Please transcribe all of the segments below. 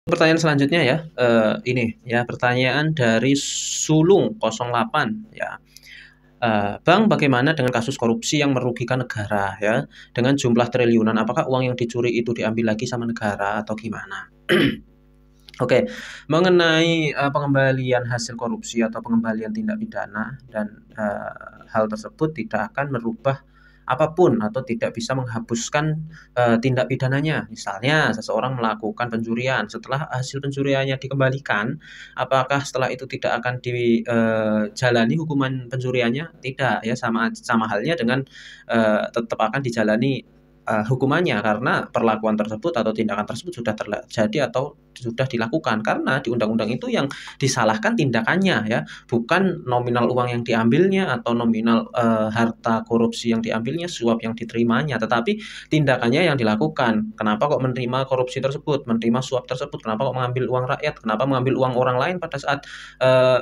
Pertanyaan selanjutnya ya, ini ya pertanyaan dari Sulung 08 ya. Bang, bagaimana dengan kasus korupsi yang merugikan negara ya, dengan jumlah triliunan, apakah uang yang dicuri itu diambil lagi sama negara atau gimana? Oke, mengenai, pengembalian hasil korupsi atau pengembalian tindak pidana dan, hal tersebut tidak akan merubah apapun atau tidak bisa menghapuskan, tindak pidananya. Misalnya seseorang melakukan pencurian, setelah hasil pencuriannya dikembalikan, apakah setelah itu tidak akan jalani hukuman pencuriannya? Tidak ya, sama sama halnya dengan, tetap akan dijalani, hukumannya karena perlakuan tersebut atau tindakan tersebut sudah terjadi atau sudah dilakukan. Karena di undang-undang itu yang disalahkan tindakannya ya, bukan nominal uang yang diambilnya atau nominal, harta korupsi yang diambilnya, suap yang diterimanya, tetapi tindakannya yang dilakukan. Kenapa kok menerima korupsi tersebut, menerima suap tersebut, kenapa kok mengambil uang rakyat, kenapa mengambil uang orang lain pada saat,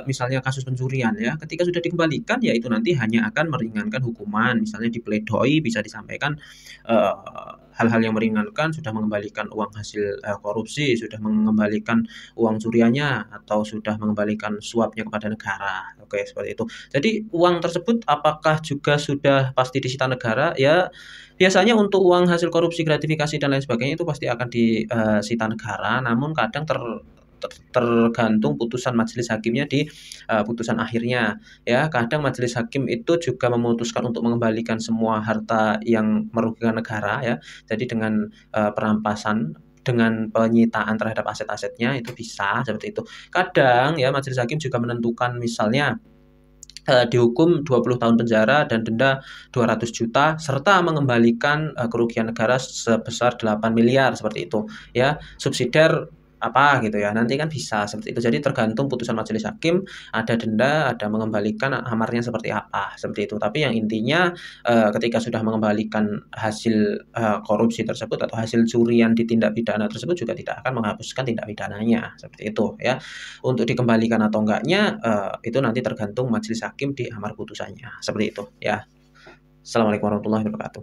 misalnya kasus pencurian ya. Ketika sudah dikembalikan, ya itu nanti hanya akan meringankan hukuman, misalnya dipledoi bisa disampaikan, hal-hal yang meringankan, sudah mengembalikan uang hasil, korupsi, sudah mengembalikan uang curiannya, atau sudah mengembalikan suapnya kepada negara. Oke, seperti itu. Jadi uang tersebut apakah juga sudah pasti disita negara? Ya, biasanya untuk uang hasil korupsi, gratifikasi, dan lain sebagainya itu pasti akan disita negara, namun kadang tergantung putusan majelis hakimnya di, putusan akhirnya. Ya, kadang majelis hakim itu juga memutuskan untuk mengembalikan semua harta yang merugikan negara ya. Jadi dengan, perampasan, dengan penyitaan terhadap aset-asetnya itu bisa seperti itu. Kadang ya majelis hakim juga menentukan misalnya, dihukum 20 tahun penjara dan denda 200 juta serta mengembalikan, kerugian negara sebesar 8 miliar seperti itu ya. Subsidiar apa gitu ya, nanti kan bisa seperti itu. Jadi tergantung putusan majelis hakim, ada denda, ada mengembalikan, amarnya seperti apa, seperti itu. Tapi yang intinya, ketika sudah mengembalikan hasil, korupsi tersebut atau hasil curian di tindak pidana tersebut juga tidak akan menghapuskan tindak pidananya, seperti itu ya. Untuk dikembalikan atau enggaknya, itu nanti tergantung majelis hakim di amar putusannya, seperti itu ya. Assalamualaikum warahmatullahi wabarakatuh.